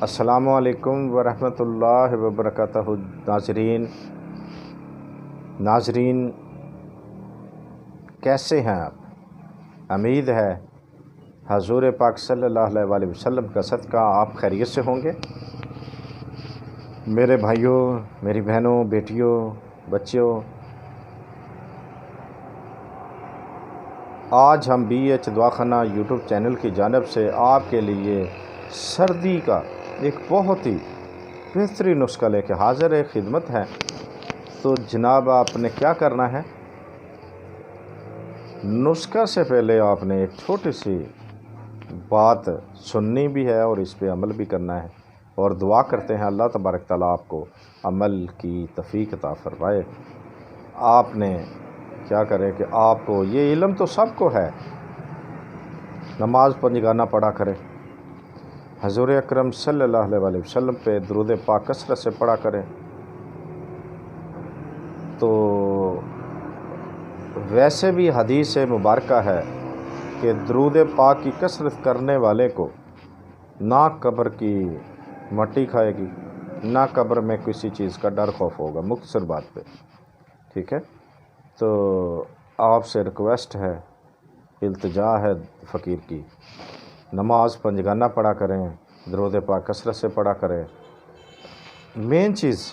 السلام علیکم ورحمۃ اللہ وبرکاتہ۔ ناظرین کیسے ہیں آپ؟ امید ہے حضور پاک صلی اللہ علیہ وآلہ وسلم کا صدقہ آپ خیریت سے ہوں گے۔ میرے بھائیوں، میری بہنوں، بیٹیوں، بچیوں، آج ہم بی ایچ دواخانہ یوٹیوب چینل کی جانب سے آپ کے لیے سردی کا ایک بہت ہی بہترین نسخہ لے کے حاضر خدمت ہے۔ تو جناب آپ نے کیا کرنا ہے، نسخہ سے پہلے آپ نے ایک چھوٹی سی بات سننی بھی ہے اور اس پہ عمل بھی کرنا ہے، اور دعا کرتے ہیں اللہ تبارک تعالیٰ آپ کو عمل کی توفیق عطا فرمائے۔ آپ نے کیا کرے کہ آپ کو یہ علم تو سب کو ہے، نماز پنجگانہ پڑھا کریں، حضور اکرم صلی اللہ علیہ وآلہ وسلم پہ درود پاک کثرت سے پڑھا کریں۔ تو ویسے بھی حدیث مبارکہ ہے کہ درود پاک کی کثرت کرنے والے کو نہ قبر کی مٹی کھائے گی، نہ قبر میں کسی چیز کا ڈر خوف ہوگا۔ مختصر بات پہ ٹھیک ہے۔ تو آپ سے ریکویسٹ ہے، التجا ہے فقیر کی، نماز پنجگانہ پڑھا کریں، درود پاک کثرت سے پڑھا کریں۔ مین چیز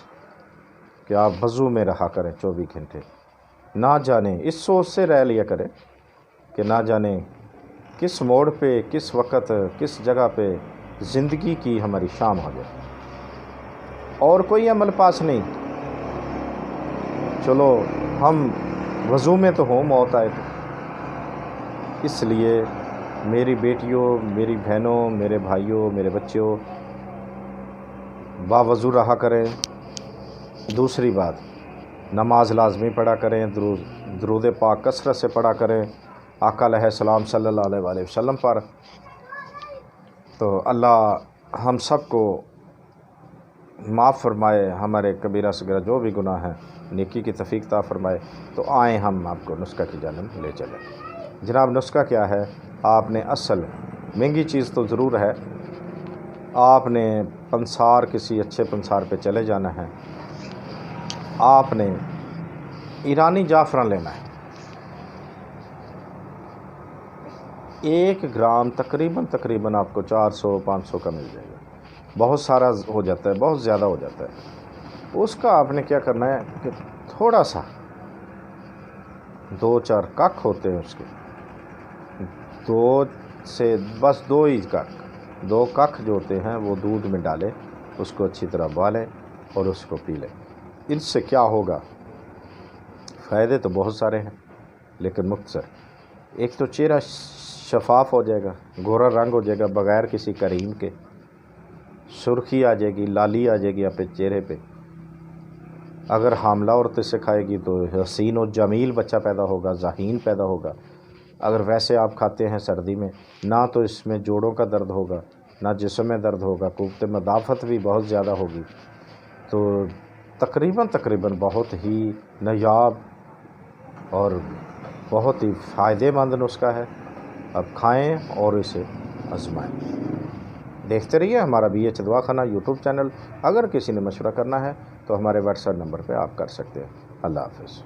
کہ آپ وضو میں رہا کریں 24 گھنٹے، نہ جانے اس سوچ سے رہ لیا کریں کہ نہ جانے کس موڑ پہ، کس وقت، کس جگہ پہ زندگی کی ہماری شام ہو جائے، اور کوئی عمل پاس نہیں۔ چلو ہم وضو میں تو ہوں، موت آئے تو، اس لیے میری بیٹیوں، میری بہنوں، میرے بھائیوں، میرے بچوں، باوضو رہا کریں۔ دوسری بات، نماز لازمی پڑھا کریں، درود پاک کثرت سے پڑھا کریں آقا علیہ السلام صلی اللہ علیہ وآلہ وسلم پر۔ تو اللہ ہم سب کو معاف فرمائے، ہمارے کبیرہ صغیرہ جو بھی گناہ ہیں نیکی کی توفیق عطا فرمائے۔ تو آئیں ہم آپ کو نسخہ کی جانب لے چلیں۔ جناب نسخہ کیا ہے؟ آپ نے اصل مہنگی چیز تو ضرور ہے، آپ نے پنسار، کسی اچھے پنسار پہ چلے جانا ہے۔ آپ نے ایرانی جعفران لینا ہے، 1 گرام تقریباً آپ کو 400-500 کا مل جائے گا۔ بہت سارا ہو جاتا ہے، بہت زیادہ ہو جاتا ہے۔ اس کا آپ نے کیا کرنا ہے کہ تھوڑا سا 2-4 ککھ ہوتے ہیں اس کے، 2 سے بس 2 ہی ککھ، 2 ککھ جو ہوتے ہیں وہ دودھ میں ڈالیں، اس کو اچھی طرح ابالیں اور اس کو پی لیں۔ ان سے کیا ہوگا؟ فائدے تو بہت سارے ہیں، لیکن مختصر، ایک تو چہرہ شفاف ہو جائے گا، گورا رنگ ہو جائے گا بغیر کسی کریم کے، سرخی آ جائے گی، لالی آ جائے گی آپ کے چہرے پہ۔ اگر حاملہ عورت سے کھائے گی تو حسین و جمیل بچہ پیدا ہوگا، ذہین پیدا ہوگا۔ اگر ویسے آپ کھاتے ہیں سردی میں، نہ تو اس میں جوڑوں کا درد ہوگا، نہ جسم میں درد ہوگا، قوت مدافعت بھی بہت زیادہ ہوگی۔ تو تقریباً بہت ہی نایاب اور بہت ہی فائدہ مند نسخہ ہے۔ اب کھائیں اور اسے آزمائیں۔ دیکھتے رہیے ہمارا بی ایچ دواخانہ یوٹیوب چینل۔ اگر کسی نے مشورہ کرنا ہے تو ہمارے واٹس ایپ نمبر پہ آپ کر سکتے ہیں۔ اللہ حافظ۔